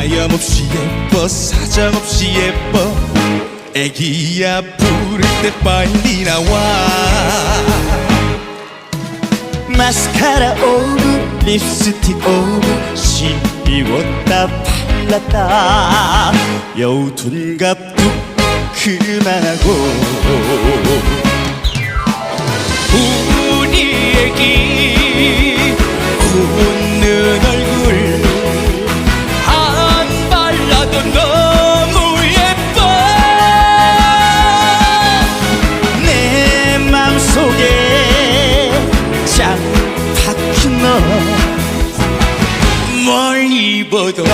하염없이 예뻐 사정없이 예뻐 애기야 부를 때 빨리 나와 마스카라 오브 립스틱 오브 씌웠다 발랐다 여우 둔갑도 그만하고 우리 애기 웃는 얼굴 안 발라도 너무 예뻐 내 맘속에 짱 박힌 너 뭘 입어도